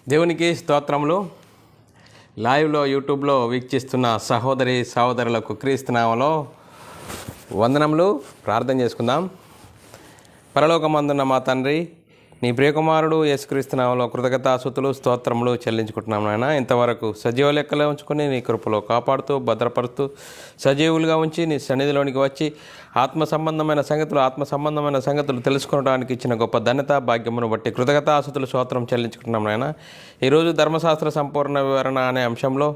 దేవునికి స్తోత్రములు. లైవ్లో యూట్యూబ్లో వీక్షిస్తున్న సహోదరి సహోదరులకు క్రీస్తు నామములో వందనములు. ప్రార్థన చేసుకుందాం. పరలోకమందున్న మా తండ్రి, నీ ప్రియకుమారుడు యేసుక్రీస్తు నామములో కృతజ్ఞతాస్తుతులు స్తోత్రములు చెల్లించుకుంటున్నాం నాయన. ఇంతవరకు సజీవ లెక్కలో ఉంచుకొని నీ కృపలో కాపాడుతూ భద్రపరుస్తూ సజీవులుగా ఉంచి నీ సన్నిధిలోనికి వచ్చి ఆత్మ సంబంధమైన సంగతులు తెలుసుకోవడానికి ఇచ్చిన గొప్ప ధన్యత భాగ్యమును బట్టి కృతజ్ఞతాస్తుతులు స్తోత్రం చెల్లించుకుంటున్నాం నాయన. ఈరోజు ధర్మశాస్త్ర సంపూర్ణ వివరణ అనే అంశంలో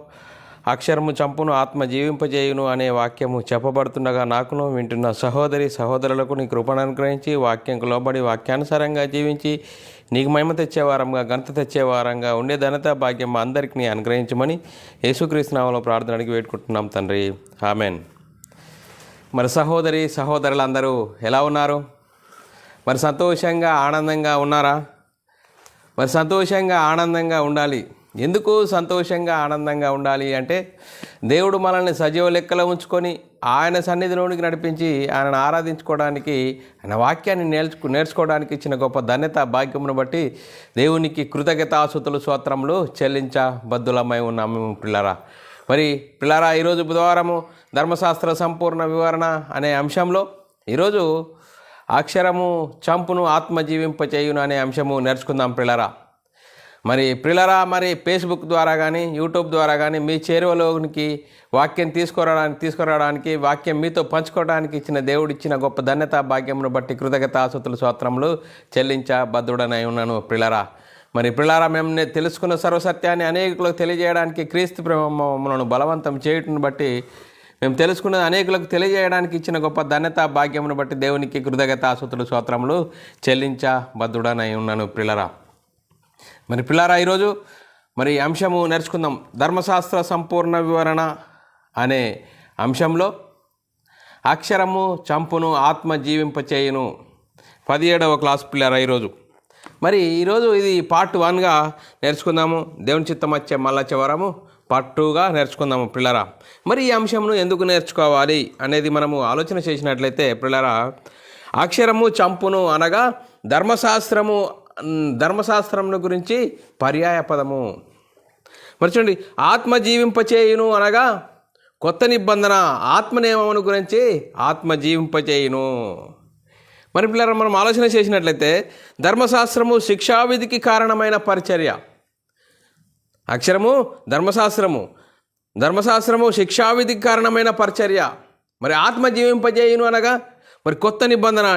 అక్షరము చంపును ఆత్మ జీవింపజేయును అనే వాక్యము చెప్పబడుతుండగా నాకును వింటున్న సహోదరి సహోదరులకు నీ కృపను అనుగ్రహించి వాక్యంకు లోబడి వాక్యానుసారంగా జీవించి నీకు మహిమ తెచ్చేవారంగా ఘనత తెచ్చేవారంగా ఉండే ధనత భాగ్యం మా అందరికీ నీ అనుగ్రహించమని యేసుక్రీస్తు నామములో ప్రార్థన అడిగి వేడుకుంటున్నాం తండ్రి, ఆమెన్. మరి సహోదరి సహోదరులందరూ ఎలా ఉన్నారు? మరి సంతోషంగా ఆనందంగా ఉన్నారా? మరి సంతోషంగా ఆనందంగా ఉండాలి. ఎందుకు సంతోషంగా ఆనందంగా ఉండాలి అంటే, దేవుడు మనల్ని సజీవ లెక్కలో ఉంచుకొని ఆయన సన్నిధిలోనికి నడిపించి ఆయనను ఆరాధించుకోవడానికి, ఆయన వాక్యాన్ని నేర్చుకోవడానికి ఇచ్చిన గొప్ప ధన్యత భాగ్యమును బట్టి దేవునికి కృతజ్ఞతాస్తుతులు స్తోత్రములు చెల్లించబద్దులమై ఉన్నాము పిల్లరా. మరి పిల్లరా, ఈరోజు బుధవారము ధర్మశాస్త్ర సంపూర్ణ వివరణ అనే అంశంలో ఈరోజు అక్షరము చంపును ఆత్మ జీవింపచేయును అనే అంశము నేర్చుకుందాం పిల్లరా. మరి పిల్లరా, మరి ఫేస్బుక్ ద్వారా కానీ యూట్యూబ్ ద్వారా కానీ మీ చేరువలోనికి వాక్యం తీసుకురావడానికి వాక్యం మీతో పంచుకోవడానికి ఇచ్చిన దేవుడు ఇచ్చిన గొప్ప ధన్యత భాగ్యమును బట్టి కృతజ్ఞతాస్తుతులు స్తోత్రములు చెల్లించబద్దుడనై ఉన్నాను పిల్లరా. మరి పిల్లరా, మేము తెలుసుకున్న సర్వసత్యాన్ని అనేకులకు తెలియజేయడానికి క్రీస్తు ప్రేమను బలవంతం చేయటం బట్టి మేము తెలుసుకున్నది అనేకులకు తెలియజేయడానికి ఇచ్చిన గొప్ప ధన్యత భాగ్యమును బట్టి దేవునికి కృతజ్ఞతాస్తుతులు స్తోత్రములు చెల్లించబద్దుడనై ఉన్నాను పిల్లరా. మరి పిల్లారా, ఈరోజు మరి అంశము నేర్చుకుందాం. ధర్మశాస్త్ర సంపూర్ణ వివరణ అనే అంశంలో అక్షరము చంపును ఆత్మ జీవింపచేయును 17వ క్లాస్ పిల్లారా ఈరోజు. మరి ఈరోజు ఇది పార్ట్ 1గా నేర్చుకుందాము. దేవుని చిత్తం వచ్చే మళ్ళీ వారము పార్ట్ 2గా నేర్చుకుందాము పిల్లరా. మరి ఈ అంశంను ఎందుకు నేర్చుకోవాలి అనేది మనము ఆలోచన చేసినట్లయితే పిల్లరా, అక్షరము చంపును అనగా ధర్మశాస్త్రం గురించి పర్యాయ పదము. మరి చూడండి, ఆత్మ జీవింపచేయును అనగా కొత్త నిబంధన ఆత్మ నియమమును గురించి ఆత్మ జీవింపచేయును. మరి పిల్లలు మనం ఆలోచన చేసినట్లయితే ధర్మశాస్త్రము శిక్షావిధికి కారణమైన పరిచర్య. అక్షరము ధర్మశాస్త్రము శిక్షావిధికి కారణమైన పరిచర్య. మరి ఆత్మ జీవింపజేయును అనగా మరి కొత్త నిబంధన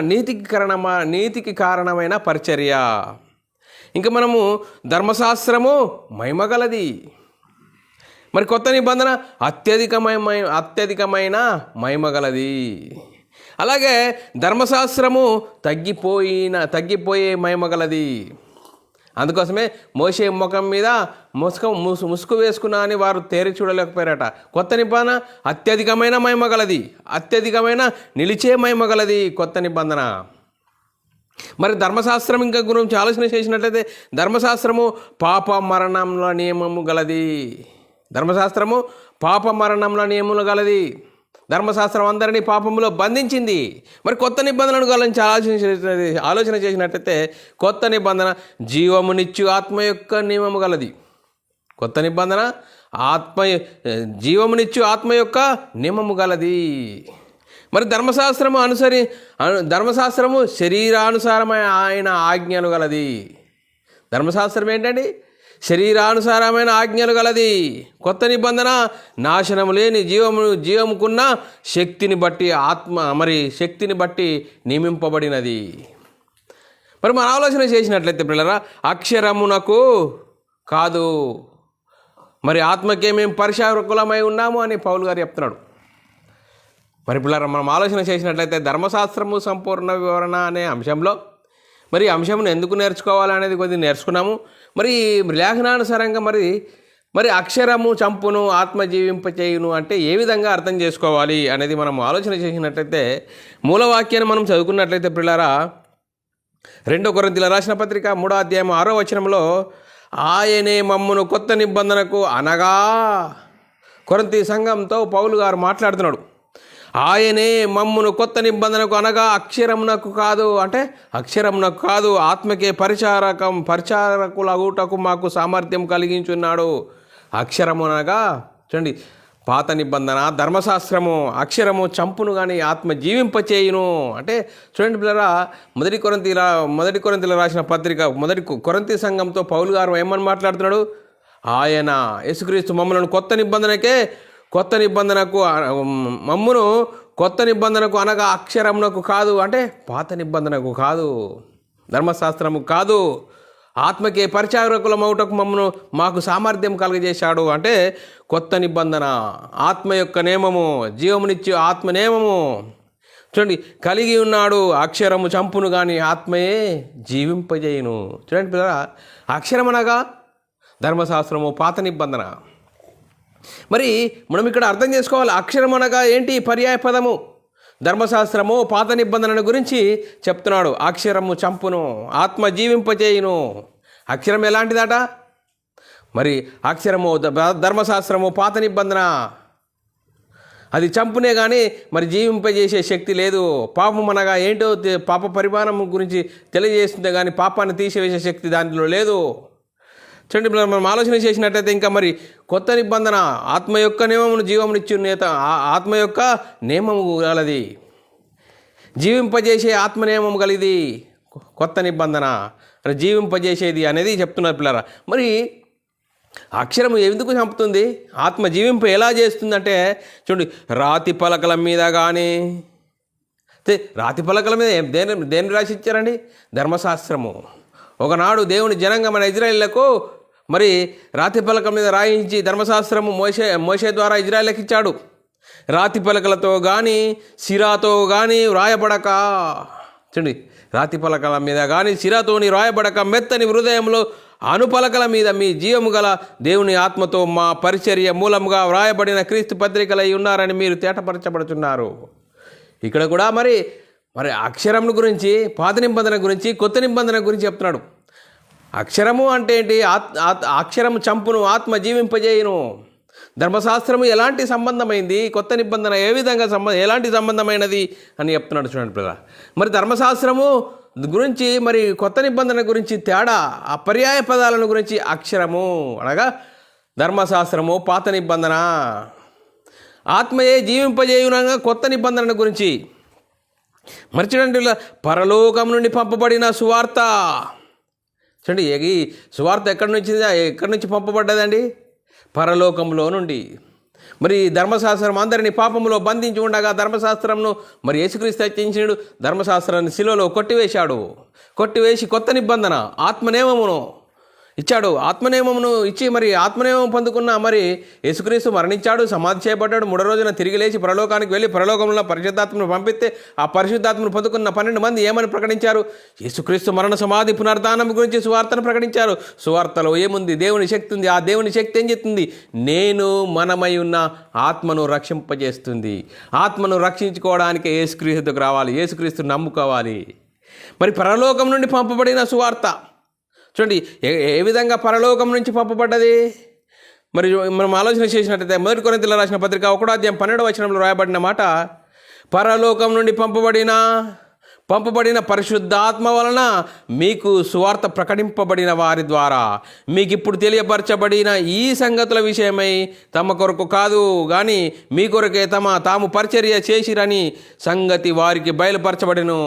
నీతికి కారణమైన పరిచర్య. ఇంకా మనము ధర్మశాస్త్రము మహిమగలది, మరి కొత్త నిబంధన అత్యధికమైన మహిమగలది. అలాగే ధర్మశాస్త్రము తగ్గిపోయే మహిమగలది. అందుకోసమే మోషే ముఖం మీద ముసుగు వేసుకున్నా అని వారు తేరి చూడలేకపోయారట. కొత్త నిబంధన అత్యధికమైన మహిమగలది, అత్యధికమైన నిలిచే మహిమగలది కొత్త నిబంధన. మరి ధర్మశాస్త్రం ఇంకా గురించి ఆలోచన చేసినట్లయితే ధర్మశాస్త్రము పాప మరణంలో నియమము గలది. ధర్మశాస్త్రము పాప మరణంలో నియమములు గలది. ధర్మశాస్త్రం అందరినీ పాపములో బంధించింది. మరి కొత్త నిబంధనను గురించి ఆలోచన చేసినట్లయితే కొత్త నిబంధన జీవమునిచ్చు ఆత్మ యొక్క నియమము గలది. కొత్త నిబంధన జీవమునిచ్చు ఆత్మ యొక్క నియమము గలది. మరి ధర్మశాస్త్రము శరీరానుసారమైన ఆజ్ఞలు గలది. ధర్మశాస్త్రం ఏంటండి? శరీరానుసారమైన ఆజ్ఞలు గలది. కొత్త నిబంధన నాశనము లేని జీవముకున్న శక్తిని బట్టి నియమింపబడినది. మరి మన ఆలోచన చేసినట్లయితే పిల్లరా, అక్షరమునకు కాదు, మరి ఆత్మకే మేము పరిచారకులమై ఉన్నాము అని పౌలు గారు చెప్తున్నాడు. మరి పిల్లరా, మనం ఆలోచన చేసినట్లయితే ధర్మశాస్త్రము సంపూర్ణ వివరణ అనే అంశంలో మరి అంశంను ఎందుకు నేర్చుకోవాలనేది కొద్దిగా నేర్చుకున్నాము. మరి లేఖనానుసారంగా మరి అక్షరము చంపును ఆత్మ జీవింపచేయును అంటే ఏ విధంగా అర్థం చేసుకోవాలి అనేది మనం ఆలోచన చేసినట్లయితే మూలవాక్యాన్ని మనం చదువుకున్నట్లయితే పిల్లరా, 2 కొరింథీయుల రాసిన పత్రిక 3వ అధ్యాయం 6వ వచనంలో ఆయనే మమ్మును కొత్త నిబంధనకు అనగా కొరింథీ సంఘంతో పౌలు గారు మాట్లాడుతున్నాడు. ఆయనే మమ్మును కొత్త నిబంధనకు అనగా అక్షరమునకు కాదు, అంటే అక్షరమునకు కాదు, ఆత్మకే పరిచారకులగుటకు మాకు సామర్థ్యం కలిగించున్నాడు. అక్షరమునగా చూడండి, పాత నిబంధన ధర్మశాస్త్రము, అక్షరము చంపును కానీ ఆత్మ జీవింపచేయును. అంటే చూడండి పిల్లరా, మొదటి కొరింథీల రాసిన పత్రిక మొదటి కొరింథీ సంఘంతో పౌలు గారు ఏమని మాట్లాడుతున్నాడు? ఆయన యేసుక్రీస్తు మమ్మలను కొత్త నిబంధనకు మమ్మును కొత్త నిబంధనకు అనగా అక్షరమునకు కాదు, అంటే పాత నిబంధనకు కాదు, ధర్మశాస్త్రము కాదు, ఆత్మకే పరిచారకులమవుటకు మాకు సామర్థ్యం కలుగజేశాడు. అంటే కొత్త నిబంధన, ఆత్మ యొక్క నియమము, జీవమునిచ్చే ఆత్మ నియమము చూడండి కలిగి ఉన్నాడు. అక్షరము చంపును కానీ ఆత్మయే జీవింపజేయును. చూడండి పిల్లల, అక్షరం అనగా ధర్మశాస్త్రము, పాత నిబంధన. మరి మనం ఇక్కడ అర్థం చేసుకోవాలి, అక్షరం అనగా ఏంటి? పర్యాయ పదము. ధర్మశాస్త్రము, పాత నిబంధనల గురించి చెప్తున్నాడు. అక్షరము చంపును, ఆత్మ జీవింపజేయును. అక్షరం ఎలాంటిదట? మరి అక్షరము, ధర్మశాస్త్రము, పాత నిబంధన అది చంపునే కానీ మరి జీవింపజేసే శక్తి లేదు. పాపం అనగా ఏంటో పాప పరిమాణం గురించి తెలియజేస్తుంది కానీ పాపాన్ని తీసివేసే శక్తి దాంట్లో లేదు. చూడండి, మనం ఆలోచన చేసినట్టయితే ఇంకా మరి కొత్త నిబంధన ఆత్మ యొక్క నియమమును జీవమునిచ్చు నేత, ఆత్మ యొక్క నియమము గలది, జీవింపజేసే ఆత్మ నియమం కలిది కొత్త నిబంధన, జీవింపజేసేది అనేది చెప్తున్నారు పిల్లరా. మరి అక్షరము ఎందుకు చంపుతుంది? ఆత్మ జీవింపు ఎలా చేస్తుందంటే చూడండి, రాతి పలకల మీద కానీ, రాతి పలకల మీద దేని రాసి ఇచ్చారండి? ధర్మశాస్త్రము. ఒకనాడు దేవుని జనాంగమైన ఇజ్రాయేళ్లకు మరి రాతి పలకల మీద రాయించి ధర్మశాస్త్రము మోషే ద్వారా ఇజ్రాయేళ్లకు ఇచ్చాడు. రాతి పలకలతో కానీ సిరాతో కానీ వ్రాయబడక, చూడండి, రాతి పలకల మీద కానీ సిరాతోని వ్రాయబడక మెత్తని హృదయంలో అనుపలకల మీద మీ జీవము గల దేవుని ఆత్మతో మా పరిచర్య మూలముగా వ్రాయబడిన క్రీస్తు పత్రికలై ఉన్నారని మీరు తేటపరచబడుతున్నారు. ఇక్కడ కూడా మరి అక్షరం గురించి, పాత నిబంధన గురించి, కొత్త నిబంధన గురించి చెప్తున్నాడు. అక్షరము అంటే ఏంటి? అక్షరము చంపును, ఆత్మ జీవింపజేయును. ధర్మశాస్త్రము ఎలాంటి సంబంధమైంది, కొత్త నిబంధన ఏ విధంగా ఎలాంటి సంబంధమైనది అని చెప్తున్నాడు. చూడండి పిల్లల, మరి ధర్మశాస్త్రము గురించి మరి కొత్త నిబంధన గురించి తేడా, ఆ పర్యాయ పదాలను గురించి అక్షరము అనగా ధర్మశాస్త్రము, పాత నిబంధన, ఆత్మయే జీవింపజేయునగా కొత్త నిబంధన గురించి. మరి చూడండి, పరలోకం నుండి పంపబడిన సువార్త. చూడండి, ఈ సువార్త ఎక్కడి నుంచి పంపబడ్డదండి? పరలోకంలో నుండి. మరి ధర్మశాస్త్రం అందరినీ పాపములో బంధించి ఉండగా ధర్మశాస్త్రంను మరి యేసుక్రీస్తు హెచ్చించాడు. ధర్మశాస్త్రాన్ని శిలువలో కొట్టివేసి కొత్త నిబంధన ఆత్మనియమమును ఇచ్చాడు. ఆత్మనియమమును ఇచ్చి మరి ఆత్మనియమం పొందుకున్న మరి యేసుక్రీస్తు మరణించాడు, సమాధి చేయబడ్డాడు, 3వ రోజున తిరిగి లేచి పరలోకానికి వెళ్ళి పరలోకంలో పరిశుద్ధాత్మను పంపిస్తే ఆ పరిశుద్ధాత్మను పొందుకున్న 12 మంది ఏమని ప్రకటించారు? యేసుక్రీస్తు మరణ సమాధి పునరుద్ధానం గురించి సువార్తను ప్రకటించారు. సువార్తలో ఏముంది? దేవుని శక్తి ఉంది. ఆ దేవుని శక్తి ఏం చెప్తుంది? నేను మనమై ఉన్న ఆత్మను రక్షింపజేస్తుంది. ఆత్మను రక్షించుకోవడానికి యేసుక్రీస్తుకు రావాలి, యేసుక్రీస్తును నమ్ముకోవాలి. మరి పరలోకం నుండి పంపబడిన సువార్త చూడండి ఏ విధంగా పరలోకం నుంచి పంపబడ్డది. మరి మనం ఆలోచన చేసినట్టయితే మొదటి కొరింథీయుల రాసిన పత్రిక 1వ అధ్యాయం 12వ వచనంలో రాయబడిన మాట, పరలోకం నుండి పంపబడిన పరిశుద్ధాత్మ వలన మీకు సువార్త ప్రకటింపబడిన వారి ద్వారా మీకు ఇప్పుడు తెలియపరచబడిన ఈ సంగతుల విషయమై తమ కొరకు కాదు కానీ మీ కొరకే తాము పరిచర్య చేసిరని సంగతి వారికి బయలుపరచబడిను.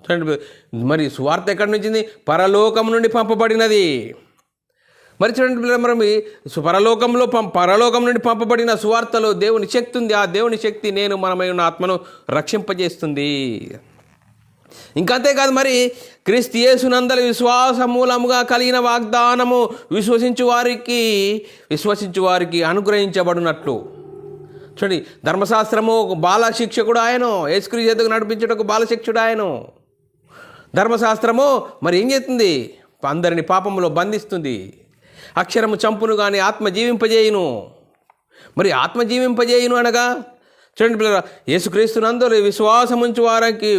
చూడండి, మరి సువార్త ఎక్కడి నుంచి? పరలోకం నుండి పంపబడినది. మరి చూడండి, మరి పరలోకం నుండి పంపబడిన సువార్తలో దేవుని శక్తి ఉంది. ఆ దేవుని శక్తి నేను మనమై ఉన్న ఆత్మను రక్షింపజేస్తుంది. ఇంకంతేకాదు, మరి క్రీస్తు యేసునందలి విశ్వాస మూలముగా కలిగిన వాగ్దానము విశ్వసించు వారికి అనుగ్రహించబడినట్లు. చూడండి, ధర్మశాస్త్రము బాల శిక్షకుడు ఆయను, యేసుక్రీస్తు ఎదుగు నడిపించుటకు బాలశిక్షుడు ఆయను. ధర్మశాస్త్రము మరి ఏం చేస్తుంది? అందరిని పాపములో బంధిస్తుంది. అక్షరము చంపును కానీ ఆత్మ జీవింపజేయును. మరి ఆత్మ జీవింపజేయును అనగా చూడండి పిల్లల, యేసుక్రీస్తునందు విశ్వాసముంచు వారికి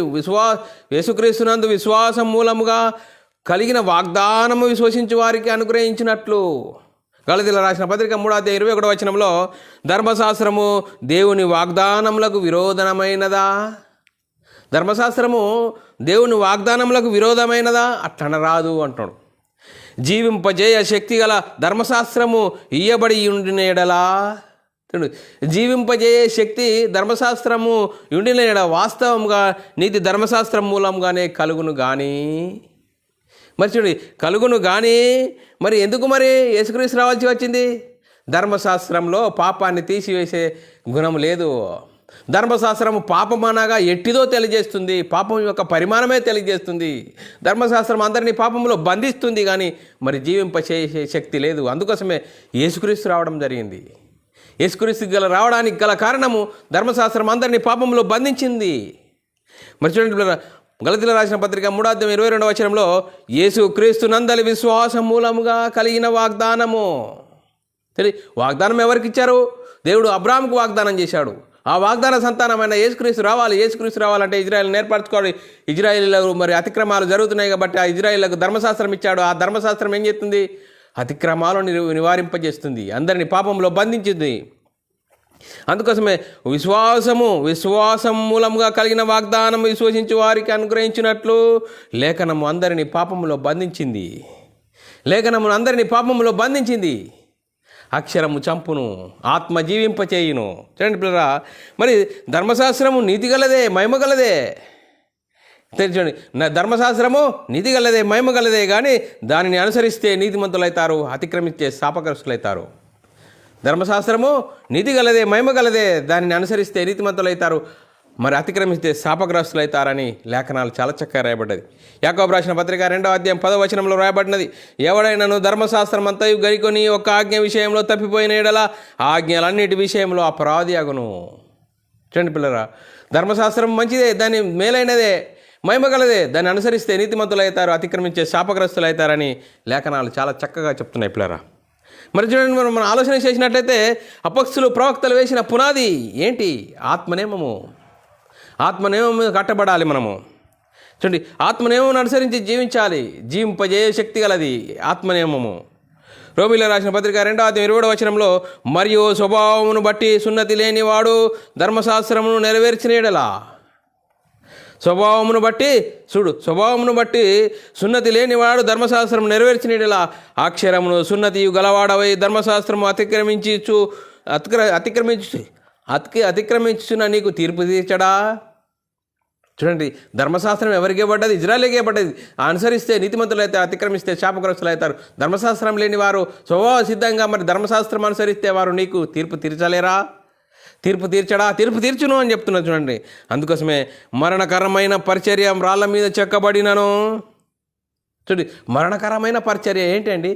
యేసుక్రీస్తునందు విశ్వాసం మూలముగా కలిగిన వాగ్దానము విశ్వసించు వారికి అనుగ్రహించినట్లు. గలతీయులకు రాసిన పత్రిక 3:21 వచనంలో ధర్మశాస్త్రము దేవుని వాగ్దానములకు విరోధమైనదా? ధర్మశాస్త్రము దేవుని వాగ్దానములకు విరోధమైనదా? అట్లనరాదు అంటాడు. జీవింపజేయ శక్తి గల ధర్మశాస్త్రము ఇయ్యబడి ఉండిన ఎడలా, జీవింపజేయ శక్తి ధర్మశాస్త్రము ఉండిన ఎడ వాస్తవంగా నీతి ధర్మశాస్త్రం మూలంగానే కలుగును కానీ, మరి చూడండి, కలుగును కానీ మరి ఎందుకు మరి యేసుక్రీస్తు రావాల్సి వచ్చింది? ధర్మశాస్త్రంలో పాపాన్ని తీసివేసే గుణం లేదు. ధర్మశాస్త్రము పాపం అనగా ఎట్టిదో తెలియజేస్తుంది, పాపం యొక్క పరిమాణమే తెలియజేస్తుంది. ధర్మశాస్త్రం అందరినీ పాపంలో బంధిస్తుంది కానీ మరి జీవింపచేసే శక్తి లేదు. అందుకోసమే యేసుక్రీస్తు రావడం జరిగింది. యేసుక్రీస్తు రావడానికి గల కారణము ధర్మశాస్త్రం అందరినీ పాపంలో బంధించింది. మరి చూడండి, గలతీయులకు రాసిన పత్రిక 3:22 వచనంలో యేసుక్రీస్తు నందలి విశ్వాసం మూలముగా కలిగిన వాగ్దానము. వాగ్దానం ఎవరికి ఇచ్చారు? దేవుడు అబ్రాహాముకు వాగ్దానం చేశాడు. ఆ వాగ్దాన సంతానమైన యేసుక్రీస్తు రావాలి. యేసుక్రీస్తు రావాలంటే ఇజ్రాయేల్ని ఏర్పరచుకోవాలి. ఇజ్రాయేలీలకు మరి అతిక్రమాలు జరుగుతున్నాయి కాబట్టి ఆ ఇజ్రాయేలీలకు ధర్మశాస్త్రం ఇచ్చాడు. ఆ ధర్మశాస్త్రం ఏం చేస్తుంది? అతిక్రమాలను నివారింపజేస్తుంది, అందరినీ పాపంలో బంధించింది. అందుకోసమే విశ్వాసం మూలంగా కలిగిన వాగ్దానం విశ్వసించి వారికి అనుగ్రహించినట్లు లేఖనము అందరినీ పాపంలో బంధించింది. లేఖనము అందరినీ పాపంలో బంధించింది. అక్షరము చంపును, ఆత్మ జీవింపచేయును. చూడండి పిల్లరా, మరి ధర్మశాస్త్రము నీతిగలదే, మహిమగలదే. చూడండి, ధర్మశాస్త్రము నీతిగలదే, మహిమగలదే, కానీ దానిని అనుసరిస్తే నీతిమంతులైతారు, అతిక్రమించే శాపగ్రస్తులైతారు. ధర్మశాస్త్రము నీతిగలదే, మహిమగలదే, దానిని అనుసరిస్తే నీతిమంతులైతారు, మరి అతిక్రమిస్తే శాపగ్రస్తులైతారని లేఖనాలు చాలా చక్కగా రాయబడ్డది. యాకోబు రాసిన పత్రిక 2:10 వచనంలో రాయబడినది, ఎవడైనాను ధర్మశాస్త్రం అంతయు గైకొని ఒక ఆజ్ఞ విషయంలో తప్పిపోయిన ఎడల ఆజ్ఞలన్నిటి విషయంలో అపరాధి అగును. చూడండి పిల్లరా, ధర్మశాస్త్రం మంచిదే, దాని మేలైనదే, మహిమగలదే, దాన్ని అనుసరిస్తే నీతిమంతులైతారు, అతిక్రమించే శాపగ్రస్తులైతారని లేఖనాలు చాలా చక్కగా చెప్తున్నాయి పిల్లరా. మరి చూడండి, మనం ఆలోచన చేసినట్లయితే అపొస్తలులు ప్రవక్తలు వేసిన పునాది ఏంటి? ఆత్మనేమము. ఆత్మనేమం మీద కట్టబడాలి మనము. చూడండి, ఆత్మనేమం అనుసరించి జీవించాలి. జీవింపజేయ శక్తి గలది ఆత్మనేమము. రోమీయులకు రాసిన పత్రిక 2:20 వచనంలో మరియు స్వభావమును బట్టి సున్నతి లేనివాడు ధర్మశాస్త్రమును నెరవేర్చిన ఎడలా, స్వభావమును బట్టి సున్నతి లేనివాడు ధర్మశాస్త్రం నెరవేర్చిన ఎడలా అక్షరమును సున్నతియు గలవాడవై ధర్మశాస్త్రము అతిక్రమించుచున్న నీకు తీర్పు తీర్చడా? చూడండి, ధర్మశాస్త్రం ఎవరికి ఇవ్వబడ్డది? ఇజ్రాయేలుకే ఇవ్వబడ్డది. అనుసరిస్తే నీతిమంతులైతే, అతిక్రమిస్తే శాపగ్రస్తులు అవుతారు. ధర్మశాస్త్రం లేని వారు స్వభావ సిద్ధంగా మరి ధర్మశాస్త్రం అనుసరిస్తే వారు నీకు తీర్పు తీర్చలేరా? తీర్పు తీర్చడా? తీర్పు తీర్చును అని చెప్తున్నారు. చూడండి, అందుకోసమే మరణకరమైన పరిచర్య రాళ్ళ మీద చెక్కబడినను. చూడండి, మరణకరమైన పరిచర్య ఏంటండి?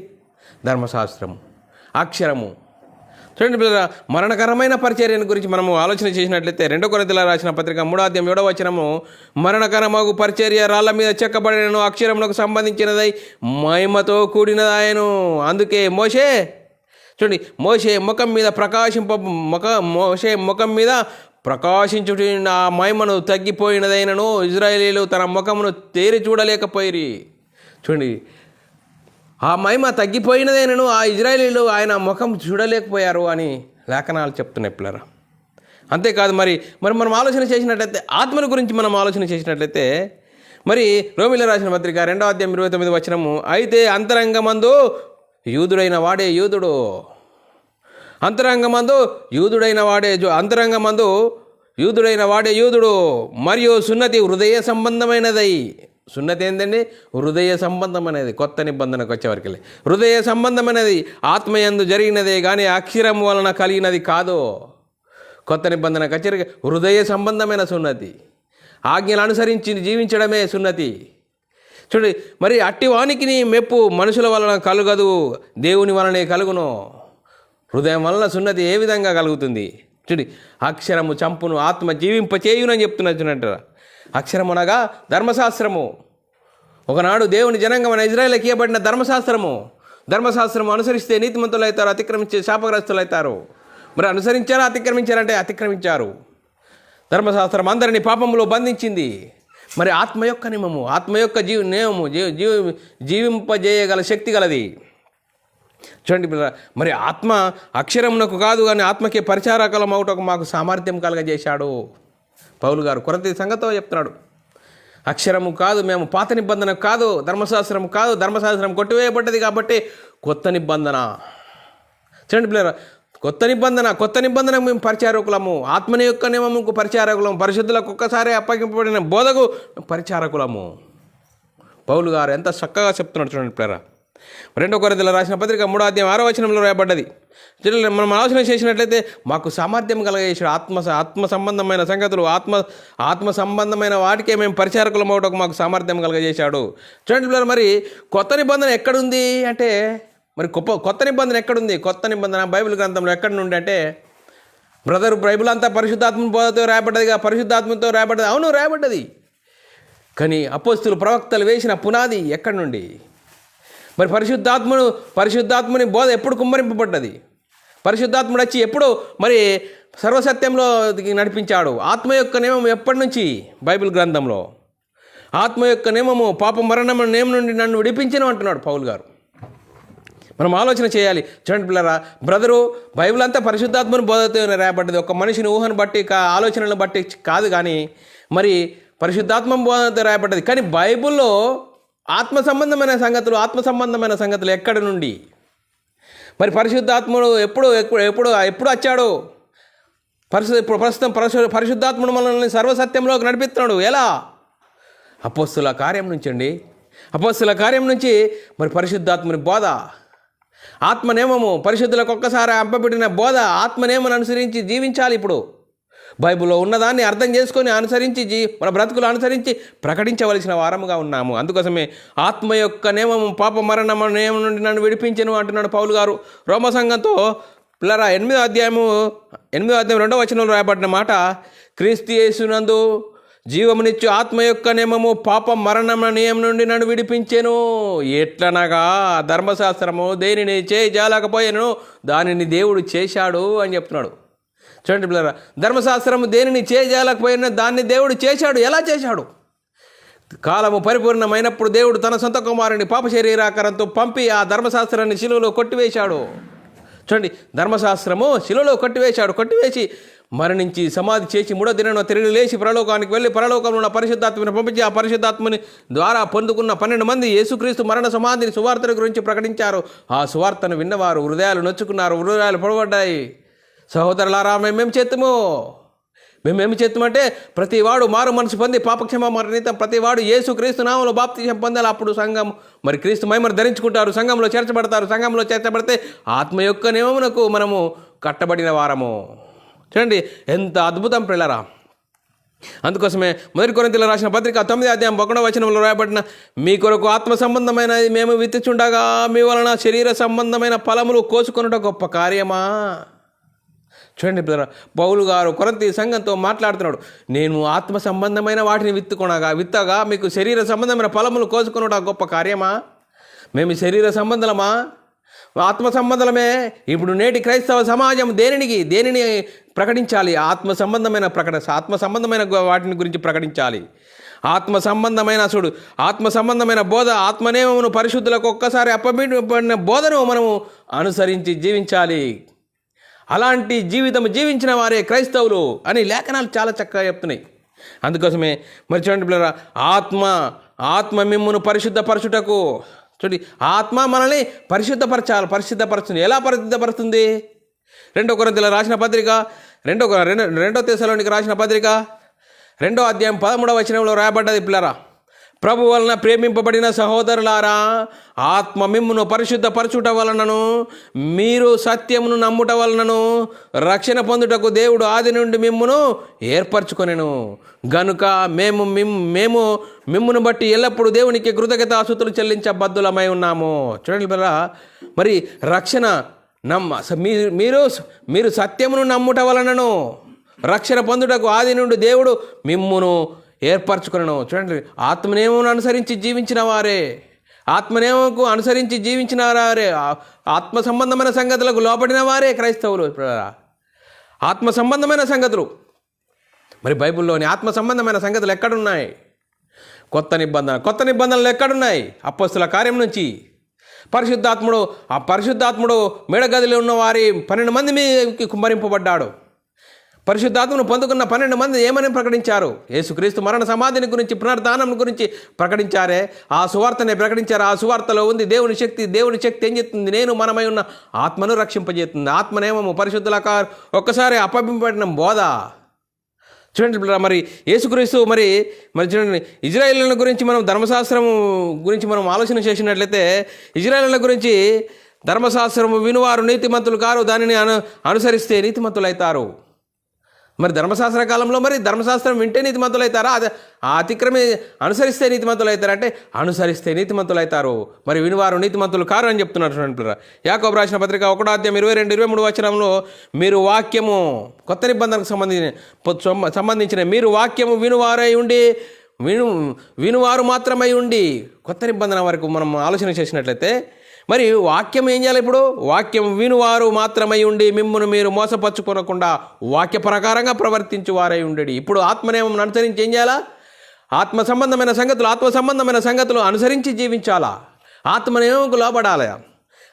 ధర్మశాస్త్రము, అక్షరము. చూడండి పిల్లరా, మరణకరమైన పరిచర్యను గురించి మనము ఆలోచన చేసినట్లయితే 2 కొరింథీయులకు రాసిన పత్రిక 3:7 వచనము, మరణకరమగు పరిచర్య రాళ్ళ మీద చెక్కబడినను, అక్షరములకు సంబంధించినదై మహిమతో కూడినదాయను. అందుకే మోషే ముఖం మీద ప్రకాశించుట ఆ మహిమను తగ్గిపోయినదైనను ఇజ్రాయేలీలు తన ముఖమును తేరి చూడలేకపోయిరి. చూడండి, ఆ మహిమ తగ్గిపోయినదేనను ఆ ఇజ్రాయేలీలు ఆయన ముఖం చూడలేకపోయారు అని లేఖనాలు చెప్తున్నాయి పిల్లరా. అంతేకాదు, మరి మనం ఆలోచన చేసినట్లయితే ఆత్మల గురించి మనం ఆలోచన చేసినట్లయితే మరి రోమీయులకు రాసిన పత్రిక 2:29 వచనము, అయితే అంతరంగమందు యూదుడైన వాడే యూదుడు మరియు సున్నతి హృదయ సంబంధమైనదై. సున్నతి ఏంటండి? హృదయ సంబంధమైనది. కొత్త నిబంధనకు వచ్చేవరకు హృదయ సంబంధమైనది, ఆత్మయందు జరిగినదే కానీ అక్షరం వలన కలిగినది కాదు. కొత్త నిబంధనకు వచ్చేసరికి హృదయ సంబంధమైన సున్నతి, ఆజ్ఞలు అనుసరించి జీవించడమే సున్నతి. చూడండి, మరి అట్టివానికి నీ మెప్పు మనుషుల వలన కలుగదు, దేవుని వలనే కలుగును. హృదయం వలన సున్నతి ఏ విధంగా కలుగుతుంది? చూడండి, అక్షరము చంపును, ఆత్మ జీవింపచేయునని చెప్తున్నట్టు. అక్షరం అనగా ధర్మశాస్త్రము. ఒకనాడు దేవుని జనాంగమైన ఇజ్రాయేలుకి ఇవ్వబడిన ధర్మశాస్త్రము అనుసరిస్తే నీతిమంతులు అవుతారు, అతిక్రమించే శాపగ్రస్తులు అవుతారు. మరి అనుసరించారా, అతిక్రమించారంటే అతిక్రమించారు. ధర్మశాస్త్రం అందరినీ పాపంలో బంధించింది. మరి ఆత్మ యొక్క నియమము, ఆత్మ యొక్క నియమము జీవింపజేయగల శక్తి గలది. చూడండి మరి ఆత్మ అక్షరమునకు కాదు కానీ ఆత్మకే పరిచారకులం అవుటకు మాకు సామర్థ్యం కలగజేశాడు. పౌలు గారు కొరింథీ సంఘంతో చెప్తున్నాడు. అక్షరము కాదు, మేము పాత నిబంధన కాదు, ధర్మశాస్త్రం కాదు, ధర్మశాస్త్రం కొట్టివేయబడ్డది కాబట్టి కొత్త నిబంధన. చూడండి పిల్లరా, కొత్త నిబంధన మేము పరిచారకులము, ఆత్మని యొక్క నియమముకు పరిచారకులము, పరిశుద్ధులకు ఒక్కసారి అప్పగింపబడిన బోధకు పరిచారకులము. పౌలు గారు ఎంత చక్కగా చెప్తున్నాడు చూడండి పిల్లరా. 2 కొరింథీయులకు రాసిన పత్రిక 3వ అధ్యాయం 6వ వచనంలో రాయబడ్డది. మనం ఆలోచన చేసినట్లయితే మాకు సామర్థ్యం కలిగేసాడు. ఆత్మ సంబంధమైన సంగతులు, ఆత్మ సంబంధమైన వాటికే మేము పరిచారకులం అవటకు మాకు సామర్థ్యం కలగజేశాడు. చూడండి పిల్లలు, మరి కొత్త నిబంధన ఎక్కడుంది అంటే, మరి కొత్త నిబంధన ఎక్కడుంది? కొత్త నిబంధన బైబిల్ గ్రంథంలో ఎక్కడి నుండి అంటే, బైబిల్ అంతా పరిశుద్ధాత్మ బోధతో రాయబడ్డదిగా, పరిశుద్ధాత్మతో రాయబడ్డది. అవును, రాయబడ్డది. కానీ అపోస్తులు ప్రవక్తలు వేసిన పునాది ఎక్కడి నుండి? మరి పరిశుద్ధాత్ముని బోధ ఎప్పుడు కుమ్మరింపబడ్డది? పరిశుద్ధాత్ముడు వచ్చి ఎప్పుడు మరి సర్వసత్యంలో నడిపించాడు. ఆత్మ యొక్క నియమం ఎప్పటి నుంచి? బైబిల్ గ్రంథంలో ఆత్మ యొక్క నియమము పాప మరణం నియమం నుండి నన్ను విడిపించను అంటున్నాడు పౌలు గారు. మనం ఆలోచన చేయాలి. చూడండి పిల్లరా, బ్రదరు, బైబిల్ అంతా పరిశుద్ధాత్మని బోధతో రాయబడ్డది. ఒక మనిషిని ఊహను బట్టి ఆలోచనలను బట్టి కాదు, కానీ మరి పరిశుద్ధాత్మ బోధతో రాయబడ్డది. కానీ బైబిల్లో ఆత్మ సంబంధమైన సంగతులు ఎక్కడి నుండి? మరి పరిశుద్ధాత్ముడు ఎప్పుడు వచ్చాడు? ప్రస్తుతం పరిశుద్ధాత్ముడు మనల్ని సర్వసత్యంలోకి నడిపిస్తున్నాడు. ఎలా? అపోస్తుల కార్యం నుంచి అండి. అపోస్తుల కార్యం నుంచి మరి పరిశుద్ధాత్ముని బోధ, ఆత్మనేమము, పరిశుద్ధులకు ఒక్కసారి అంపబెట్టిన బోధ, ఆత్మనేమను అనుసరించి జీవించాలి. ఇప్పుడు బైబిల్లో ఉన్నదాన్ని అర్థం చేసుకొని అనుసరించి మన బ్రతుకులు అనుసరించి ప్రకటించవలసిన వారముగా ఉన్నాము. అందుకోసమే ఆత్మ యొక్క నియమము పాప మరణ నియమం నుండి నన్ను విడిపించను అంటున్నాడు పౌలు గారు. రోమ సంఘంతో పిల్లరా 8వ అధ్యాయం 2వ వచనంలో రాయబడిన మాట, క్రీస్తు యేసునందు జీవమునిచ్చు ఆత్మ యొక్క నియమము పాప మరణం నియమం నుండి నన్ను విడిపించెను. ఎట్లనగా ధర్మశాస్త్రము దేనిని చేయజాలకపోయాను, దానిని దేవుడు చేశాడు అని చెప్తున్నాడు. చూడండి పిల్లరా, ధర్మశాస్త్రము దేనిని చేయజాలకపోయినా దాన్ని దేవుడు చేశాడు. ఎలా చేశాడు? కాలము పరిపూర్ణమైనప్పుడు దేవుడు తన సొంత కుమారుని పాప శరీరాకారంతో పంపి ఆ ధర్మశాస్త్రాన్ని శిలువలో కొట్టివేశాడు. చూడండి, ధర్మశాస్త్రము శిలువలో కొట్టివేసి మరణించి సమాధి చేసి 3వ దినాన తిరిగి లేచి పరలోకానికి వెళ్ళి పరలోకంలో ఉన్న పరిశుద్ధాత్మని పంపించి ఆ పరిశుద్ధాత్మని ద్వారా పొందుకున్న 12 మంది యేసుక్రీస్తు మరణ సమాధిని సువార్తల గురించి ప్రకటించారు. ఆ సువార్తను విన్నవారు హృదయాలు నొచ్చుకున్నారు, హృదయాలు పొడబడ్డాయి. సహోదరులారా, మేమేం చేస్తామంటే ప్రతివాడు మారు మనసు పొంది పాపక్షమ మరణితం ప్రతివాడు యేసుక్రీస్తు నామములో బాప్తిసం పొందాలి. అప్పుడు సంఘం మరి క్రీస్తు మహిమను ధరించుకుంటారు, సంఘంలో చేర్చబడతారు. సంఘంలో చేర్చబడితే ఆత్మ యొక్క నియమమునకు మనము కట్టబడిన వారము. చూడండి ఎంత అద్భుతం పిల్లరా. అందుకోసమే 1 కొరింథీయులకు రాసిన పత్రిక 9వ అధ్యాయం 1వ వచనంలో రాయబడిన, మీ కొరకు ఆత్మ సంబంధమైనది మేము విత్తుచుండగా మీ వలన శరీర సంబంధమైన ఫలములు కోసుకొనుట గొప్ప కార్యమా? చూడండి పిల్లరా, పౌలు గారు కొరింథీ సంఘంతో మాట్లాడుతున్నాడు. నేను ఆత్మ సంబంధమైన వాటిని విత్తగా మీకు శరీర సంబంధమైన ఫలములు కోసుకొనుట గొప్ప కార్యమా? మేము శరీర సంబంధమా? ఆత్మ సంబంధమే. ఇప్పుడు నేటి క్రైస్తవ సమాజం దేనిని ప్రకటించాలి? ఆత్మ సంబంధమైన వాటిని గురించి ప్రకటించాలి. ఆత్మ సంబంధమైన బోధ, ఆత్మనేమమును పరిశుద్ధులకు ఒక్కసారి అప్పబడిన బోధను మనము అనుసరించి జీవించాలి. అలాంటి జీవితం జీవించిన వారే క్రైస్తవులు అని లేఖనాలు చాలా చక్కగా చెప్తున్నాయి. అందుకోసమే మరి చూడండి పిల్లరా, ఆత్మ మిమ్మును పరిశుద్ధపరచుటకు, చూడండి, ఆత్మ మనల్ని పరిశుద్ధపరుస్తుంది. ఎలా పరిశుద్ధపరుస్తుంది? 2 కొరింథీయులకు రాసిన పత్రిక 2 తెస్సలోనికీయులకు రాసిన పత్రిక 2వ అధ్యాయం 13వ వచనంలో రాయబడ్డది. పిల్లరా, ప్రభు వలన ప్రేమింపబడిన సహోదరులారా, ఆత్మ మిమ్మును పరిశుద్ధపరచుట వలనను మీరు సత్యమును నమ్ముట వలనను రక్షణ పొందుటకు దేవుడు ఆది నుండి మిమ్మును ఏర్పరచుకొనెను. గనుక మేము మిమ్మును బట్టి ఎల్లప్పుడూ దేవునికి కృతజ్ఞతాస్తుతులు చెల్లించబద్దులమై ఉన్నాము. చూడండి పిల్లరా, మరి రక్షణ మీరు సత్యమును నమ్ముట వలనను రక్షణ పొందుటకు ఆది నుండి దేవుడు మిమ్మును ఏర్పరచుకున్నాను. చూడండి, ఆత్మనేమను అనుసరించి జీవించిన వారే, ఆత్మ సంబంధమైన సంగతులకు లోపడిన వారే క్రైస్తవులు. ఆత్మ సంబంధమైన సంగతులు, మరి బైబిల్లోని ఆత్మ సంబంధమైన సంగతులు ఎక్కడున్నాయి? కొత్త నిబంధనలు ఎక్కడున్నాయి? అపోస్తుల కార్యం నుంచి పరిశుద్ధాత్ముడు మేడగదిలో ఉన్న వారి 12 మంది మీదకి కుమ్మరింపబడ్డాడు. పరిశుద్ధాత్మను పొందుకున్న 12 మంది ఏమని ప్రకటించారు? యేసుక్రీస్తు మరణ సమాధిని గురించి, పునరుద్ధానం గురించి ప్రకటించారే. ఆ సువార్తనే ప్రకటించారు. ఆ సువార్తలో ఉంది దేవుని శక్తి ఏం చెప్తుంది? నేను మనమై ఉన్న ఆత్మను రక్షింపజేస్తుంది. ఆత్మనేమో పరిశుద్ధుల ఒక్కసారి అప్పగింపబడిన బోధ. చూడండి, మరి యేసుక్రీస్తు మరి చూడండి, ఇజ్రాయేలీయుల గురించి మనం ధర్మశాస్త్రం గురించి మనం ఆలోచన చేసినట్లయితే, ఇజ్రాయేలీయుల గురించి ధర్మశాస్త్రము వినువారు నీతిమంతులు కారు, దానిని అనుసరిస్తే నీతిమంతులు అవుతారు. మరి ధర్మశాస్త్ర కాలంలో మరి ధర్మశాస్త్రం వింటే నీతిమంతులు అవుతారా? అతిక్రమే అనుసరిస్తే నీతిమంతులు అవుతారా అంటే అనుసరిస్తే నీతిమంతులు అవుతారు. మరి వినువారు నీతిమంతులు కారు అని చెప్తున్నారు. చూడండి, యాకోబు రాసిన పత్రిక 1:22-23 వచనంలో మీరు వాక్యము, కొత్త నిబంధనకు సంబంధించిన మీరు వాక్యము వినువారు మాత్రమై ఉండి, కొత్త నిబంధన వరకు మనం ఆలోచన చేసినట్లయితే మరి వాక్యం ఏం చేయాలి? ఇప్పుడు వాక్యం వినువారు మాత్రమై ఉండి మిమ్మును మీరు మోసపరుచుకోనకుండా వాక్య ప్రకారంగా ప్రవర్తించు వారై ఉండేది. ఇప్పుడు ఆత్మనేమం అనుసరించి ఏం చేయాలా? ఆత్మ సంబంధమైన సంగతులు అనుసరించి జీవించాలా? ఆత్మనేమంకు లోబడాలి.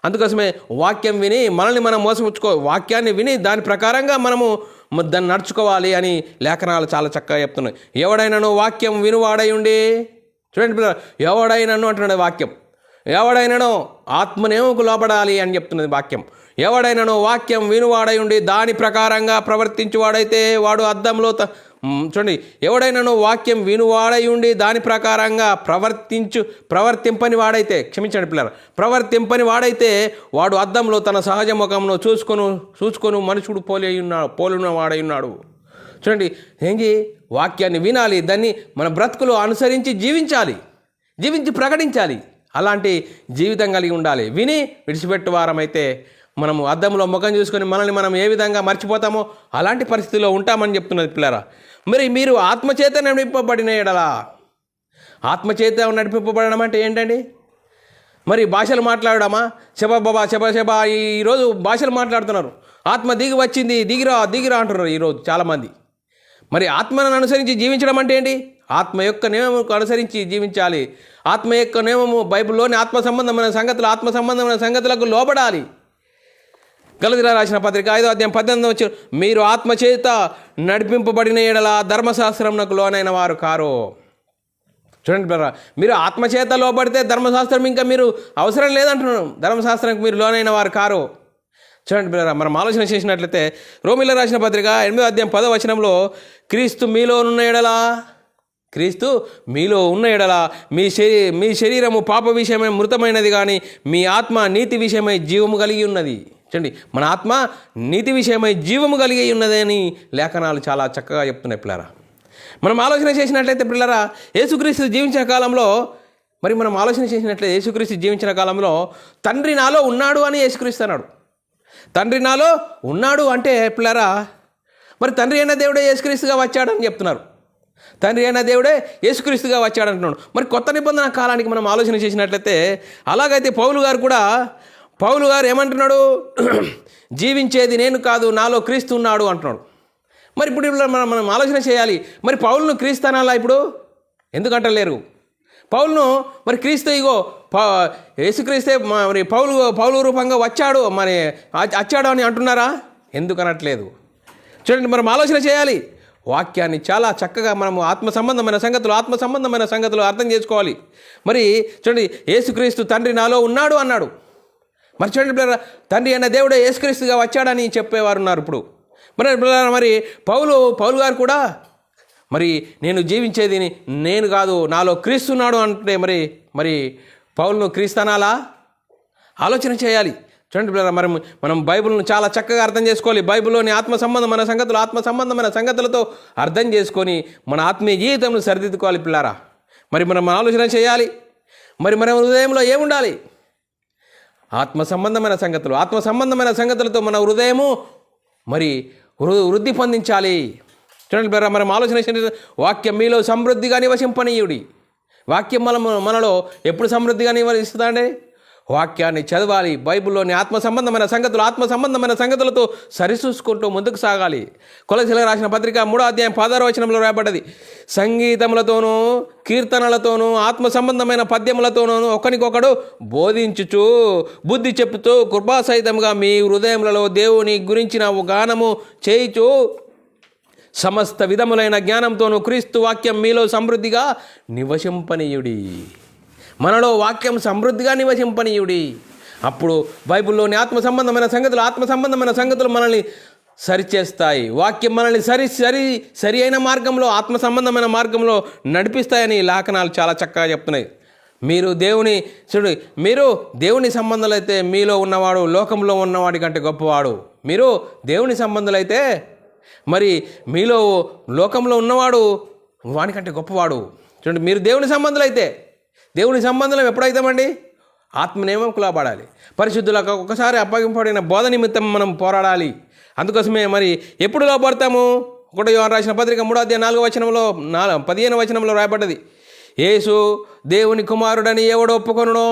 అందుకోసమే వాక్యం విని మనల్ని మనం వాక్యాన్ని విని దాని ప్రకారంగా మనము దాన్ని నడుచుకోవాలి అని లేఖనాలు చాలా చక్కగా చెప్తున్నాయి. ఎవడైనాను వాక్యం వినువాడై ఉండి, చూడండి, ఎవడైనాను అంటున్నాడు వాక్యం. ఎవడైనానో ఆత్మనేమకు లోబడాలి అని చెప్తున్నది వాక్యం. ఎవడైనానో వాక్యం వినువాడై ఉండి దాని ప్రకారంగా ప్రవర్తించువాడైతే వాడు అద్దంలో చూడండి, ఎవడైనానో వాక్యం వినువాడై ఉండి దాని ప్రకారంగా ప్రవర్తింపని వాడైతే వాడు అద్దంలో తన సహజ ముఖంలో చూసుకొని మనుషుడు పోలిన వాడై ఉన్నాడు. చూడండి, ఏంటి? వాక్యాన్ని వినాలి, దాన్ని మన బ్రతుకులు అనుసరించి జీవించి ప్రకటించాలి. అలాంటి జీవితం కలిగి ఉండాలి. విని విడిచిపెట్టు వారమైతే మనము అద్దంలో ముఖం చూసుకొని మనల్ని మనం ఏ విధంగా మర్చిపోతామో అలాంటి పరిస్థితిలో ఉంటామని చెప్తున్నది పిల్లరా. మరి మీరు ఆత్మచేత నడిపింపబడిన ఎడలా, ఆత్మచేత నడిపింపబడడం అంటే ఏంటండి? మరి భాషలు మాట్లాడమా? శబా ఈరోజు భాషలు మాట్లాడుతున్నారు. ఆత్మ దిగి వచ్చింది, దిగిరా అంటున్నారు ఈరోజు చాలామంది. మరి ఆత్మను అనుసరించి జీవించడం అంటే ఏంటి? ఆత్మ యొక్క నియమముకు అనుసరించి జీవించాలి. ఆత్మ యొక్క నియమము బైబిల్లోని ఆత్మ సంబంధమైన సంగతులకు లోబడాలి. గలతీయులకు రాసిన పత్రిక 5:18 మీరు ఆత్మచేత నడిపింపబడిన ఎడల ధర్మశాస్త్రమునకు లోనైన వారు కారు. చూడండి బ్రదర్, మీరు ఆత్మచేత లోబడితే ధర్మశాస్త్రం ఇంకా మీరు అవసరం లేదంటున్నాను. ధర్మశాస్త్రానికి మీరు లోనైన వారు కారు. చూడండి బ్రదర్, మనం ఆలోచన చేసినట్లయితే రోమీయులకు రాసిన పత్రిక 8:10 క్రీస్తు మీలో ఉన్న ఎడల మీ శరీరము పాప విషయమై మృతమైనది కానీ మీ ఆత్మ నీతి విషయమై జీవము కలిగి ఉన్నది. చూడండి, మన ఆత్మ నీతి విషయమై జీవము కలిగి ఉన్నది అని లేఖనాలు చాలా చక్కగా చెప్తున్నాయి పిల్లరా. మనం ఆలోచన చేసినట్లయితే పిల్లరా, యేసుక్రీస్తు జీవించిన కాలంలో తండ్రి నాలో ఉన్నాడు అని యేసుక్రీస్తు అన్నాడు. తండ్రి నాలో ఉన్నాడు అంటే పిల్లరా, మరి తండ్రి అయిన దేవుడే యేసుక్రీస్తుగా వచ్చాడని చెప్తున్నారు. తండ్రి అయిన దేవుడే యేసుక్రీస్తుగా వచ్చాడంటున్నాడు. మరి కొత్త నిబంధన కాలానికి మనం ఆలోచన చేసినట్లయితే అలాగైతే పౌలు గారు ఏమంటున్నాడు? జీవించేది నేను కాదు, నాలో క్రీస్తు ఉన్నాడు అంటున్నాడు. మరి ఇప్పుడు మనం ఆలోచన చేయాలి. మరి పౌలును క్రీస్తు అనాలా? ఇప్పుడు ఎందుకంటలేరు? పౌలును మరి క్రీస్తు యేసుక్రీస్తే మరి పౌలు రూపంగా వచ్చాడు అని అంటున్నారా? ఎందుకు అనట్లేదు? చూడండి, మనం ఆలోచన చేయాలి. వాక్యాన్ని చాలా చక్కగా మనము ఆత్మ సంబంధమైన సంగతులు అర్థం చేసుకోవాలి. మరి చూడండి, యేసుక్రీస్తు తండ్రి నాలో ఉన్నాడు అన్నాడు. మరి చూడండి, తండ్రి అయిన దేవుడే యేసుక్రీస్తుగా వచ్చాడని చెప్పేవారు ఉన్నారు ఇప్పుడు. మరి పౌలు గారు కూడా మరి నేను జీవించేది నేను కాదు, నాలో క్రీస్తున్నాడు అంటే మరి పౌలును క్రీస్తనాలా? ఆలోచన చేయాలి. చూడండి, మనం బైబిల్ను చాలా చక్కగా అర్థం చేసుకోవాలి. బైబిల్లోని ఆత్మ సంబంధమైన సంగతులతో అర్థం చేసుకొని మన ఆత్మీయ జీవితంను సరిదిద్దుకోవాలి పిల్లారా. మరి మనం ఆలోచన చేయాలి. మరి మన హృదయంలో ఏముండాలి? ఆత్మ సంబంధమైన సంగతులతో మన హృదయము మరి వృద్ధి పొందించాలి. చూడండి, మనం ఆలోచన చేసిన వాక్యం మీలో సమృద్ధిగా నివసింపనీయుడి. వాక్యం మనలో ఎప్పుడు సమృద్ధిగా నివసిస్తుందండి? వాక్యాన్ని చదవాలి. బైబిల్లోని ఆత్మ సంబంధమైన సంగతులతో సరిచూసుకుంటూ ముందుకు సాగాలి. కొలసీలకు రాసిన పత్రిక 3వ అధ్యాయం 16వ వచనంలో రాయబడ్డది, సంగీతములతోనూ కీర్తనలతోనూ ఆత్మ సంబంధమైన పద్యములతోనూ ఒకరికొకడు బోధించుచు బుద్ధి చెప్పుతూ కృపాసహితంగా మీ హృదయములలో దేవుని గురించిన గానము చేయుచు సమస్త విధములైన జ్ఞానంతోనూ క్రీస్తు వాక్యం మీలో సమృద్ధిగా నివసింపనీయుడి. మనలో వాక్యం సమృద్ధిగా నివసింపనీయుడి. అప్పుడు బైబిల్లోని ఆత్మ సంబంధమైన సంగతులు మనల్ని సరిచేస్తాయి. వాక్యం మనల్ని సరి అయిన మార్గంలో, ఆత్మ సంబంధమైన మార్గంలో నడిపిస్తాయని లేఖనాలు చాలా చక్కగా చెప్తున్నాయి. మీరు దేవుని సంబంధాలైతే మీలో ఉన్నవాడు లోకంలో ఉన్నవాడి కంటే గొప్పవాడు. మీరు దేవుని సంబంధులైతే మరి మీలో లోకంలో ఉన్నవాడు వానికంటే గొప్పవాడు. చూడండి, మీరు దేవుని సంబంధులైతే, దేవుని సంబంధం ఎప్పుడైతామండి? ఆత్మనియమంకు లోబడాలి. పరిశుద్ధులకు ఒకసారి అప్పగింపబడిన బోధ నిమిత్తం మనం పోరాడాలి. అందుకోసమే మరి ఎప్పుడు లోపడతాము? 1 యోహాను రాసిన పత్రిక 3వ అధ్యాయం 4వ వచనంలో 15వ వచనంలో రాయబడ్డది, యేసు దేవుని కుమారుడని ఎవడు ఒప్పుకొనునో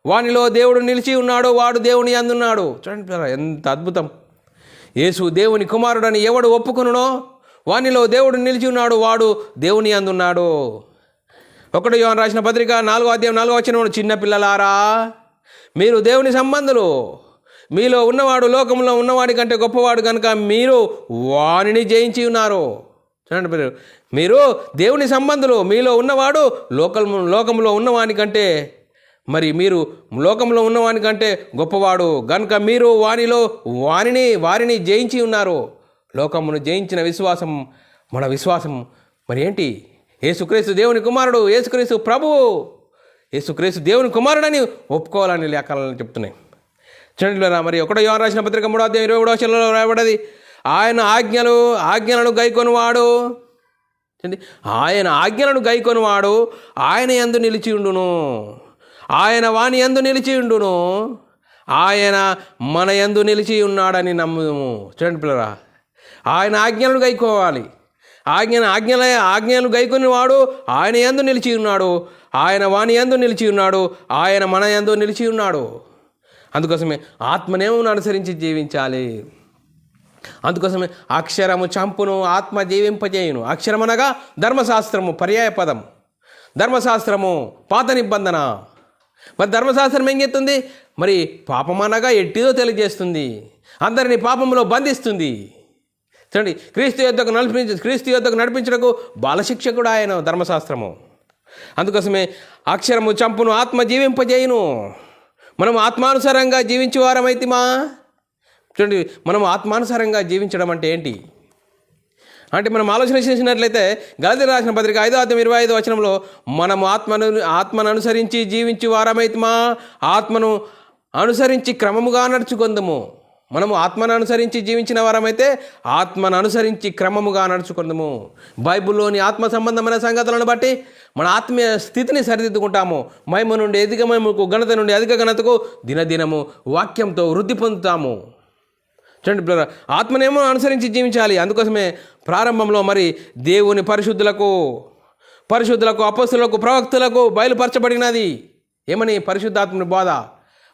వానిలో దేవుడు నిలిచి ఉన్నాడు, వాడు దేవుని అందున్నాడు. చూడండి ఎంత అద్భుతం! యేసు దేవుని కుమారుడని ఎవడు ఒప్పుకొనునో వానిలో దేవుడు నిలిచి ఉన్నాడు, వాడు దేవుని అందున్నాడు. 1 యోహాను రాసిన పత్రిక 4వ అధ్యాయం 4వ వచనంలో, చిన్నపిల్లలారా మీరు దేవుని సంబంధులు, మీలో ఉన్నవాడు లోకంలో ఉన్నవాడి కంటే గొప్పవాడు కనుక మీరు వానిని జయించి ఉన్నారు. చూడండి, మీరు దేవుని సంబంధులు, మీలో ఉన్నవాడు లోకంలో ఉన్నవాని కంటే మీరు లోకంలో ఉన్నవాని కంటే గొప్పవాడు కనుక మీరు వారిని జయించి ఉన్నారు. లోకమును జయించిన విశ్వాసం మన విశ్వాసం మరి ఏంటి? యేసుక్రీస్తు దేవుని కుమారుడు, యేసుక్రీస్తు ప్రభువు, యేసుక్రీస్తు దేవుని కుమారుడని ఒప్పుకోవాలని లేఖనాలు చెప్తున్నాయి. చూడండి, మరి 1 యోహాను రాసిన పత్రిక 3వ అధ్యాయం 27వ వచనంలో రాయబడ్డది, ఆయన ఆజ్ఞలను గైకొనువాడు, ఆయన ఆజ్ఞలను గైకొనువాడు ఆయన యందు నిలిచి ఉండును, ఆయన వాని యందు నిలిచి ఉండును, ఆయన మన యందు నిలిచి ఉన్నాడని నమ్ముము. చూడండి పిల్లరా, ఆయన ఆజ్ఞలను గైకోవాలి. ఆజ్ఞలు గైకొని వాడు ఆయన యందు నిలిచి ఉన్నాడు, ఆయన వాని యందు నిలిచి ఉన్నాడు, ఆయన మన యందు నిలిచి ఉన్నాడు. అందుకోసమే ఆత్మనేమును అనుసరించి జీవించాలి. అందుకోసమే అక్షరము చంపును, ఆత్మ జీవింపజేయును. అక్షరం అనగా ధర్మశాస్త్రము, పర్యాయ పదం. ధర్మశాస్త్రము పాత నిబంధన. మరి ధర్మశాస్త్రం ఏం చేస్తుంది? మరి పాపం అనగా ఎట్టిదో తెలియజేస్తుంది, అందరినీ పాపంలో బంధిస్తుంది. చూడండి, క్రీస్తు యొద్దకు నడిపించడకు బాలశిక్షకుడు ఆయన ధర్మశాస్త్రము. అందుకోసమే అక్షరము చంపును, ఆత్మ జీవింపజేయును. మనం ఆత్మానుసారంగా జీవించే వారమైతిమా? చూడండి, మనం ఆత్మానుసారంగా జీవించడం అంటే ఏంటి అంటే మనం ఆలోచన చేసినట్లయితే గలతీయులకు రాసిన పత్రిక 5వ అధ్యాయం 25వ వచనంలో మనము ఆత్మను అనుసరించి జీవించే వారమైతిమా, ఆత్మను అనుసరించి క్రమముగా నడుచుకుందాము. మనము ఆత్మను అనుసరించి జీవించిన వారమైతే ఆత్మను అనుసరించి క్రమముగా నడుచుకుందాము. బైబిల్లోని ఆత్మ సంబంధమైన సంగతులను బట్టి మన ఆత్మీయ స్థితిని సరిదిద్దుకుంటాము. మహిమ నుండి అధిక మహిమకు, ఘనత నుండి అధిక ఘనతకు దినదినము వాక్యంతో వృద్ధి పొందుతాము. చూడండి, ఆత్మనేమో అనుసరించి జీవించాలి. అందుకోసమే ప్రారంభంలో మరి దేవుని పరిశుద్ధులకు, అపొస్తలులకు, ప్రవక్తలకు బయలుపరచబడినది ఏమని? పరిశుద్ధాత్మని బోధ.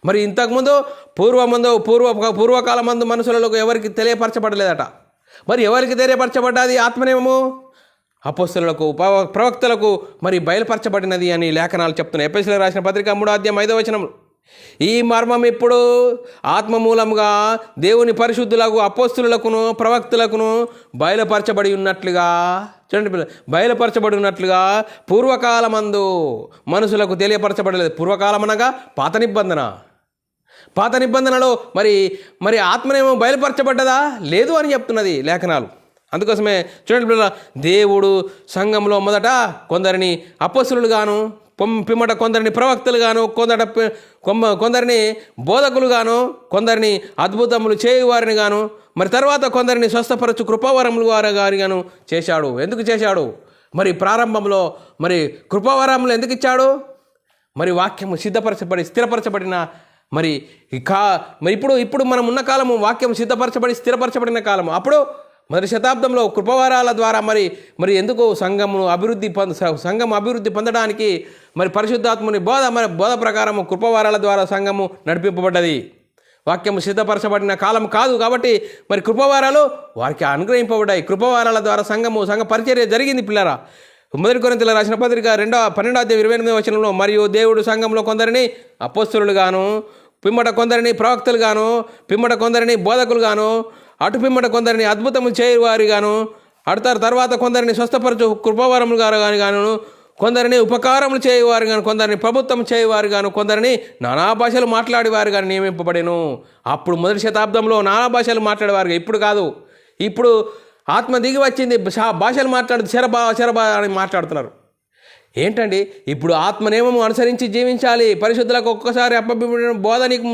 మరి ఇంతకుముందు పూర్వకాలం మందు మనుషులకు ఎవరికి తెలియపరచబడలేదట. మరి ఎవరికి తెలియపరచబడ్డది? ఆత్మనేమో అపొస్తలులకు, ప్రవక్తలకు మరి బయలుపరచబడినది అని లేఖనాలు చెప్తున్నాయి. ఎఫెసీయులకు రాసిన పత్రిక 3వ అధ్యాయం 5వ వచనం, ఈ మర్మం ఇప్పుడు ఆత్మ మూలంగా దేవుని పరిశుద్ధులకు, అపొస్తలులకును, ప్రవక్తలకును బయలుపరచబడి ఉన్నట్లుగా, చూడండి, బయలుపరచబడి ఉన్నట్లుగా పూర్వకాలమందు మనుషులకు తెలియపరచబడలేదు. పూర్వకాలం అనగా పాత నిబంధన. పాత నిబంధనలో మరి ఆత్మనేమో బయలుపరచబడ్డదా? లేదు అని చెప్తున్నది లేఖనాలు. అందుకోసమే చూడండి, దేవుడు సంఘంలో మొదట కొందరిని అపొస్తలులుగాను, పిమ్మట కొందరిని ప్రవక్తలుగాను, కొందరిని బోధకులుగాను, కొందరిని అద్భుతములు చేయువారిని గాను, మరి తర్వాత కొందరిని స్వస్థపరచు కృపావరములు గాను చేశాడు. ఎందుకు చేశాడు? మరి ప్రారంభంలో మరి కృపావరములు ఎందుకు ఇచ్చాడు? మరి వాక్యము స్థిరపరచబడిన ఇప్పుడు మనం ఉన్న కాలము వాక్యం సిద్ధపరచబడి స్థిరపరచబడిన కాలము. అప్పుడు మొదటి శతాబ్దంలో కృపవరాల ద్వారా మరి ఎందుకు సంఘం అభివృద్ధి పొందడానికి మరి పరిశుద్ధాత్ముని బోధ ప్రకారము కృపవరాల ద్వారా సంఘము నడిపింపబడ్డది. వాక్యము సిద్ధపరచబడిన కాలం కాదు కాబట్టి మరి కృపవారాలు వారికి అనుగ్రహింపబడ్డాయి. కృపవారాల ద్వారా సంఘ పరిచర్య జరిగింది. పిల్లరా, మొదటి కొరింథీయులకు రాసిన పత్రిక 12:28 మరియు దేవుడు సంఘంలో కొందరిని అపోస్తలులు గాను, పిమ్మట కొందరిని ప్రవక్తలు గాను, పిమ్మట కొందరిని బోధకులు గాను, అటు పిమ్మట కొందరిని అద్భుతము చేయువారి గాను, తర్వాత కొందరిని స్వస్థపరచు కృపవరములు గాను, కొందరిని ఉపకారములు చేయువారు గాను, కొందరిని ప్రభుత్వం చేయువారు గాను, కొందరిని నానా భాషలు మాట్లాడేవారు కానీ నియమింపబడెను. అప్పుడు మొదటి శతాబ్దంలో నానా భాషలు మాట్లాడేవారు, ఇప్పుడు కాదు. ఇప్పుడు ఆత్మ దిగి వచ్చింది, భాషలు మాట్లాడుతూ శరబా అని మాట్లాడుతున్నారు. ఏంటండి, ఇప్పుడు ఆత్మనేమము అనుసరించి జీవించాలి. పరిశుద్ధులకు ఒక్కసారి అప్పబడిన బోధ నీకు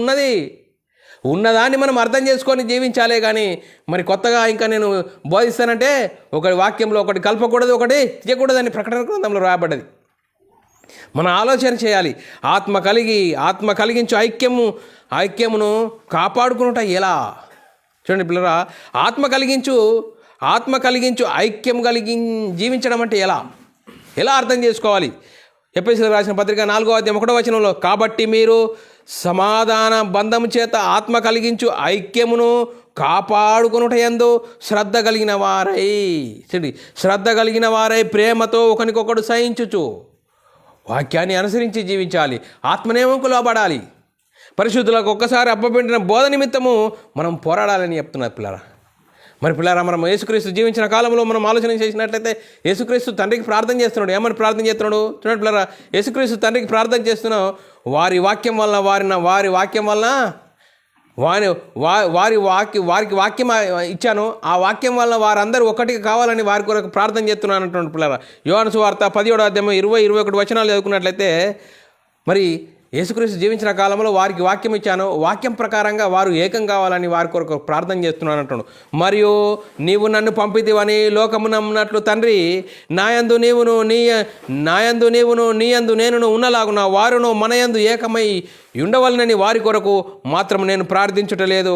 ఉన్నదాన్ని మనం అర్థం చేసుకొని జీవించాలే కానీ మరి కొత్తగా ఇంకా నేను బోధిస్తానంటే ఒకటి వాక్యంలో ఒకటి కలపకూడదు, ఒకటి తీయకూడదు అని ప్రకటన గ్రంథంలో రాయబడ్డది. మనం ఆలోచన చేయాలి. ఆత్మ కలిగించు ఐక్యమును కాపాడుకునుట ఎలా? చూడండి పిల్లరా, ఆత్మ కలిగించు ఐక్యం జీవించడం అంటే ఎలా అర్థం చేసుకోవాలి? ఎఫెసీయులకు రాసిన పత్రిక 4:1 కాబట్టి మీరు సమాధాన బంధము చేత ఆత్మ కలిగించు ఐక్యమును కాపాడుకొనుటయందు శ్రద్ధ కలిగిన వారై ప్రేమతో ఒకరికొకడు సహించుచు వాక్యాన్ని అనుసరించి జీవించాలి. ఆత్మనేమకు లోబడాలి. పరిశుద్ధులకు ఒక్కసారి అప్పబెట్టిన బోధ నిమిత్తము మనం పోరాడాలని చెప్తున్నారు పిల్లరా. మరి పిల్లరా, మనం యేసుక్రీస్తు జీవించిన కాలంలో మనం ఆలోచన చేసినట్లయితే యేసుక్రీస్తు తండ్రికి ప్రార్థన చేస్తున్నాడు. ఏమని ప్రార్థన చేస్తున్నాడు చూడండి పిల్లరా. యేసుక్రీస్తు తండ్రికి ప్రార్థన చేస్తున్నావు, వారికి వాక్యం ఇచ్చాను, ఆ వాక్యం వల్ల వారందరూ ఒకటికి కావాలని వారి కొరకు ప్రార్థన చేస్తున్నాను అంటున్నాడు పిల్లరా. యోహాను సువార్త 17:20-21 చదువుకున్నట్లయితే మరి యేసుక్రీస్తు జీవించిన కాలంలో వారికి వాక్యం ఇచ్చాను, వాక్యం ప్రకారంగా వారు ఏకం కావాలని వారి కొరకు ప్రార్థన చేస్తున్నాను అంటున్నాడు. మరియు నీవు నన్ను పంపితివని లోకము నమ్మునట్లు తండ్రి నాయందు నీవును నీయందు నేనును ఉన్నలాగున వారును మనయందు ఏకమై ఉండవలనని వారి కొరకు మాత్రం నేను ప్రార్థించుటలేదు.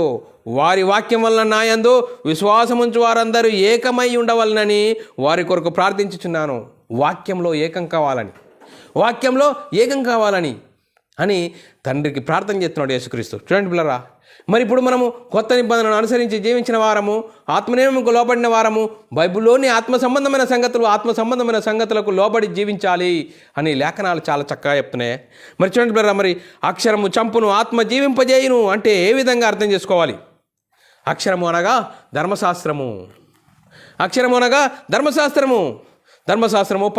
వారి వాక్యం వలన నాయందు విశ్వాసముంచు వారందరూ ఏకమై ఉండవలనని వారి కొరకు ప్రార్థించుచున్నాను. వాక్యంలో ఏకం కావాలని అని తండ్రికి ప్రార్థన చేస్తున్నాడు యేసుక్రీస్తు. చూడండి పిల్లరా, మరి ఇప్పుడు మనము కొత్త నిబంధనను అనుసరించి జీవించిన వారము, ఆత్మనేమకు లోబడిన వారము, బైబిల్లోని ఆత్మ సంబంధమైన సంగతులకు లోబడి జీవించాలి అని లేఖనాలు చాలా చక్కగా చెప్తున్నాయి. మరి చూడండి పిల్లరా, మరి అక్షరము చంపును ఆత్మ జీవింపజేయును అంటే ఏ విధంగా అర్థం చేసుకోవాలి? అక్షరము అనగా ధర్మశాస్త్రము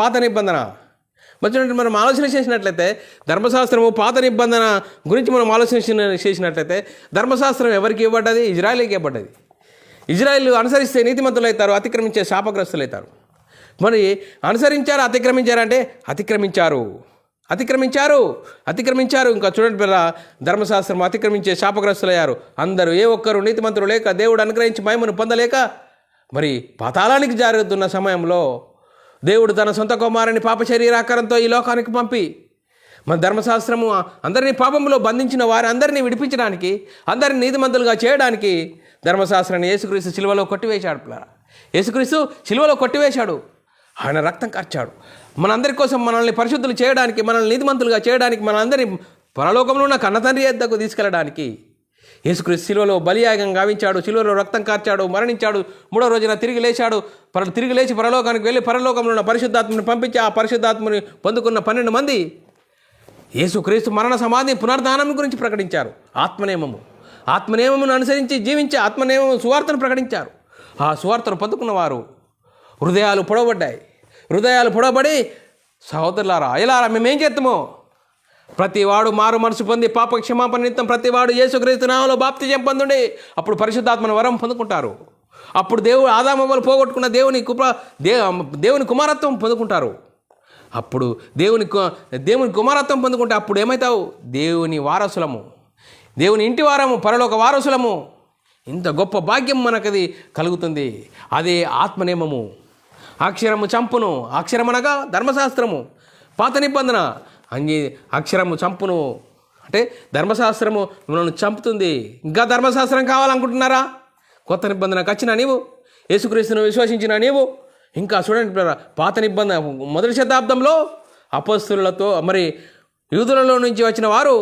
పాత నిబంధన. మరి మనం ఆలోచన చేసినట్లయితే ధర్మశాస్త్రము పాత నిబంధన గురించి మనం ఆలోచన చేసినట్లయితే ధర్మశాస్త్రం ఎవరికి ఇవ్వబడ్డది? ఇజ్రాయేలుకి ఇవ్వబడ్డది. ఇజ్రాయేలు అనుసరిస్తే నీతిమంతులు అవుతారు, అతిక్రమించే శాపగ్రస్తులు అవుతారు. మరి అతిక్రమించారంటే అతిక్రమించారు. ఇంకా చూడండి పిల్ల, ధర్మశాస్త్రం అతిక్రమించే శాపగ్రస్తులయ్యారు. అందరూ ఏ ఒక్కరు నీతిమంతులు లేక, దేవుడు అనుగ్రహించి మహిమను పొందలేక మరి పాతాళానికి జారుతున్న సమయంలో దేవుడు తన సొంత కుమారుని పాప శరీరాకారంతో ఈ లోకానికి పంపి మన ధర్మశాస్త్రము అందరినీ పాపంలో బంధించిన వారి అందరినీ విడిపించడానికి, అందరినీ నీతిమంతులుగా చేయడానికి ధర్మశాస్త్రాన్ని యేసుక్రీస్తు శిలువలో కొట్టివేశాడు. ఆయన రక్తం కార్చాడు. మనందరి కోసం మనల్ని పరిశుద్ధులు చేయడానికి, మనల్ని నీతిమంతులుగా చేయడానికి, మనందరినీ పరలోకంలో ఉన్న కన్నతండ్రి యొద్దకు తీసుకెళ్ళడానికి యేసుక్రీస్తు శిలువలో బలియాగం గావించాడు, శిలువలో రక్తం కార్చాడు, మరణించాడు, 3వ రోజున తిరిగి లేచి పరలోకానికి వెళ్ళి పరలోకంలో ఉన్న పరిశుద్ధాత్మని పంపించి ఆ పరిశుద్ధాత్మని పొందుకున్న 12 మంది యేసుక్రీస్తు మరణ సమాధి పునరుద్ధానం గురించి ప్రకటించారు. ఆత్మనియమమును అనుసరించి జీవించి ఆత్మనియమము సువార్తను ప్రకటించారు. ఆ సువార్తను పొందుకున్న వారు హృదయాలు పొడవబడి సహోదరులారా, ఎలారా మేమేం చేస్తామో ప్రతివాడు మారు మనసు పొంది పాప క్షమాపణ నిమిత్తం ప్రతివాడు యేసుక్రీస్తు నామములో బాప్తిజం పొందుండి అప్పుడు పరిశుద్ధాత్మను వరం పొందుకుంటారు. అప్పుడు దేవుడు ఆదామవ్వలు పోగొట్టుకున్న దేవుని కుమారత్వం పొందుకుంటారు. అప్పుడు దేవుని కుమారత్వం పొందుకుంటే అప్పుడు ఏమవుతావు? దేవుని వారసులము, దేవుని ఇంటి వారము, పరలోక వారసులము. ఇంత గొప్ప భాగ్యం మనకది కలుగుతుంది. అదే ఆత్మనియమము. అక్షరము చంపును, అక్షరమనగా ధర్మశాస్త్రము, పాత నిబంధన. అక్షరము చంపును అంటే ధర్మశాస్త్రము మిమ్మల్ని చంపుతుంది. ఇంకా ధర్మశాస్త్రం కావాలనుకుంటున్నారా? కొత్త నిబంధనకు వచ్చినా నీవు యేసుక్రీస్తును విశ్వసించిన నీవు ఇంకా చూడండి ప్రియులారా, పాత నిబంధన మొదటి శతాబ్దంలో అపొస్తలులతో మరి యూదులలో నుంచి వచ్చిన వారు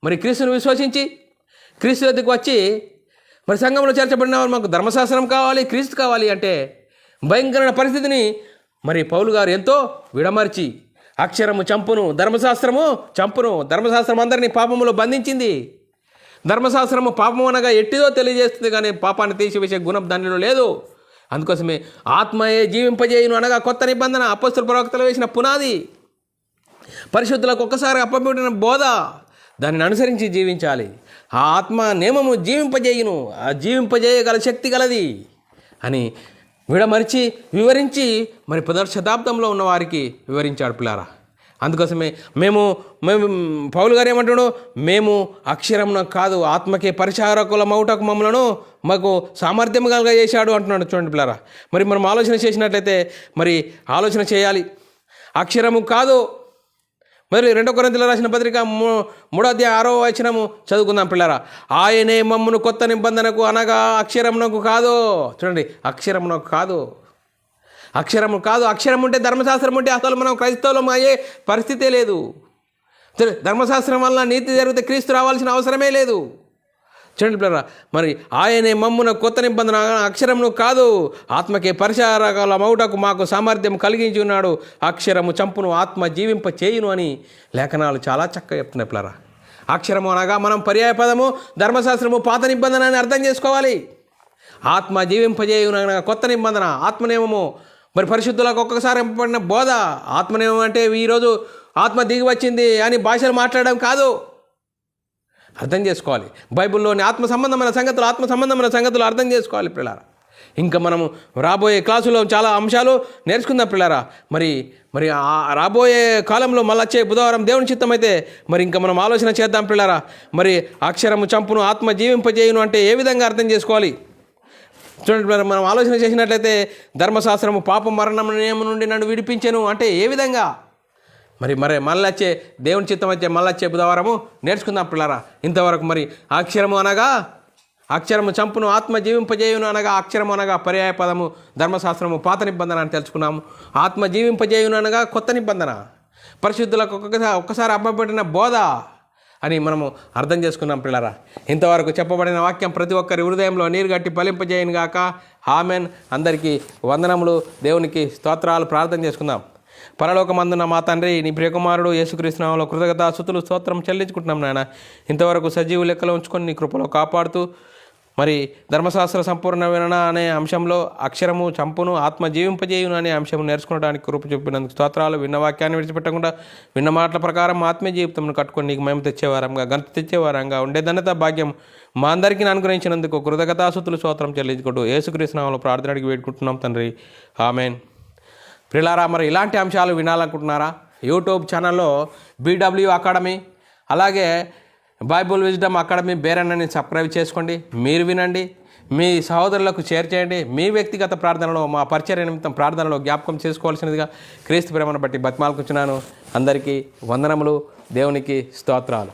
మరి క్రీస్తును విశ్వసించి క్రీస్తు వద్దకు వచ్చి మరి సంఘంలో చేర్చబడిన వారు మాకు ధర్మశాస్త్రం కావాలి, క్రీస్తు కావాలి అంటే భయంకరమైన పరిస్థితిని మరి పౌలు గారు ఎంతో విడమర్చి అక్షరము చంపును, ధర్మశాస్త్రము చంపును. ధర్మశాస్త్రం అందరినీ పాపములో బంధించింది. ధర్మశాస్త్రము పాపం అనగా ఎట్టిదో తెలియజేస్తుంది, కానీ పాపాన్ని తీసివేసే గుణం దానిలో లేదు. అందుకోసమే ఆత్మయే జీవింపజేయును అనగా కొత్త నిబంధన అపొస్తలుల ప్రవక్తలు వేసిన పునాది. పరిశుద్ధులకు ఒక్కసారి అప్పబడిన బోధ, దానిని అనుసరించి జీవించాలి. ఆ ఆత్మ నియమము జీవింపజేయును, ఆ జీవింపజేయగల శక్తి గలది అని విడమరిచి వివరించి మరి 10వ శతాబ్దంలో ఉన్న వారికి వివరించాడు పిల్లారా. అందుకోసమే మేము పౌలు గారు ఏమంటాడు, మేము అక్షరమున కాదు ఆత్మకే పరిచారకుల మౌటకు మమ్మలను మాకు సామర్థ్యం చేశాడు అంటున్నాడు. చూడండి పిల్లారా, మరి మనం ఆలోచన చేసినట్లయితే మరి ఆలోచన చేయాలి. అక్షరము కాదు. మరి 2 కొరింథీయులకు రాసిన పత్రిక 3:6 చదువుకుందాం పిల్లారా. ఆయనే మమ్మును కొత్త నిబంధనకు అనగా అక్షరమునకు కాదు. చూడండి, అక్షరమునకు కాదు, అక్షరము కాదు. అక్షరం ఉంటే ధర్మశాస్త్రం ఉంటే అసలు మనం క్రైస్తవులం అయ్యే పరిస్థితే లేదు. ధర్మశాస్త్రం వల్ల నీతి జరిగితే క్రీస్తు రావాల్సిన అవసరమే లేదు. చూడండి పిల్లరా, మరి ఆయనే మమ్మున కొత్త నిబంధన అక్షరమును కాదు ఆత్మకే పరిచారకుల మౌటకు మాకు సామర్థ్యం కలిగించి ఉన్నాడు. అక్షరము చంపును, ఆత్మ జీవింప చేయును అని లేఖనాలు చాలా చక్కగా చెప్తున్నాయి పిల్లరా. అక్షరము అనగా మనం పర్యాయ పదము, ధర్మశాస్త్రము పాత నిబంధన అని అర్థం చేసుకోవాలి. ఆత్మ జీవింపజేయును అనగా కొత్త నిబంధన, ఆత్మనియమము. మరి పరిశుద్ధులకు ఒక్కసారి పడిన బోధ. ఆత్మనియమం అంటే ఈరోజు ఆత్మ దిగి వచ్చింది అని భాషలు మాట్లాడడం కాదు, అర్థం చేసుకోవాలి. బైబిల్లోని ఆత్మ సంబంధమైన సంగతులు అర్థం చేసుకోవాలి పిల్లారా. ఇంకా మనము రాబోయే క్లాసులో చాలా అంశాలు నేర్చుకుందాం పిల్లారా. మరి రాబోయే కాలంలో మళ్ళీ వచ్చే బుధవారం దేవుని చిత్తం అయితే మరి ఇంకా మనం ఆలోచన చేద్దాం పిల్లారా. మరి అక్షరము చంపును, ఆత్మ జీవింపజేయును అంటే ఏ విధంగా అర్థం చేసుకోవాలి. చూడండి పిల్లరా, మనం ఆలోచన చేసినట్లయితే ధర్మశాస్త్రము పాప మరణం నియమం నుండి నన్ను విడిపించెను అంటే ఏ విధంగా, మరి మళ్ళీ వచ్చే దేవుని చిత్తం వచ్చే మళ్ళీ వచ్చే బుధవారము నేర్చుకుందాం పిల్లారా. ఇంతవరకు మరి అక్షరము అనగా అక్షరము చంపును, ఆత్మ జీవింపజేయును అనగా అక్షరము అనగా పర్యాయ పదము, ధర్మశాస్త్రము పాత నిబంధన అని తెలుసుకున్నాము. ఆత్మ జీవింపజేయును అనగా కొత్త నిబంధన, పరిశుద్ధులకు ఒక్కసారి అప్పబడిన బోధ అని మనము అర్థం చేసుకున్నాం పిల్లారా. ఇంతవరకు చెప్పబడిన వాక్యం ప్రతి ఒక్కరి హృదయంలో నీరు గట్టి ఫలింపజేయను గాక. ఆమెన్. అందరికీ వందనములు, దేవునికి స్తోత్రాలు. ప్రార్థన చేసుకుందాం. పరలోకమందున్న మా తండ్రి, నీ ప్రియకుమారుడు యేసుక్రీస్తు నామములో కృతజ్ఞతాస్తుతులు స్తోత్రం చెల్లించుకుంటున్నాం నాయన. ఇంతవరకు సజీవు లెక్కలో ఉంచుకొని నీ కృపలో కాపాడుతూ మరి ధర్మశాస్త్ర సంపూర్ణ వినన అనే అంశంలో అక్షరము చంపును, ఆత్మ జీవింపజేయును అనే అంశం నేర్చుకోవడానికి కృప చూపినందుకు స్తోత్రాలు. విన్న వాక్యాన్ని విడిచిపెట్టకుండా విన్న మాటల ప్రకారం ఆత్మీయ జీవితంను కట్టుకొని నీకు మేము తెచ్చేవారంగా, గంత తెచ్చేవారంగా ఉండే ధన్యత భాగ్యం మా అందరికీ అనుగ్రహించినందుకు కృతజ్ఞతాస్తుతులు స్తోత్రం చెల్లించుకుంటూ యేసుక్రీస్తు నామములో ప్రార్థనకి వేడుకుంటున్నాం తండ్రి. ఆమెన్. ప్రియులారా, మరి ఇలాంటి అంశాలు వినాలనుకుంటున్నారా? యూట్యూబ్ ఛానల్లో BW అకాడమీ, అలాగే బైబుల్ విజ్డమ్ అకాడమీ బేరన్నని సబ్స్క్రైబ్ చేసుకోండి. మీరు వినండి, మీ సహోదరులకు షేర్ చేయండి. మీ వ్యక్తిగత ప్రార్థనలో మా పరిచర్య నిమిత్తం ప్రార్థనలో జ్ఞాపకం చేసుకోవాల్సినదిగా క్రీస్తు ప్రేమను బట్టి బతిమాలుకుంటున్నాను. అందరికీ వందనములు, దేవునికి స్తోత్రాలు.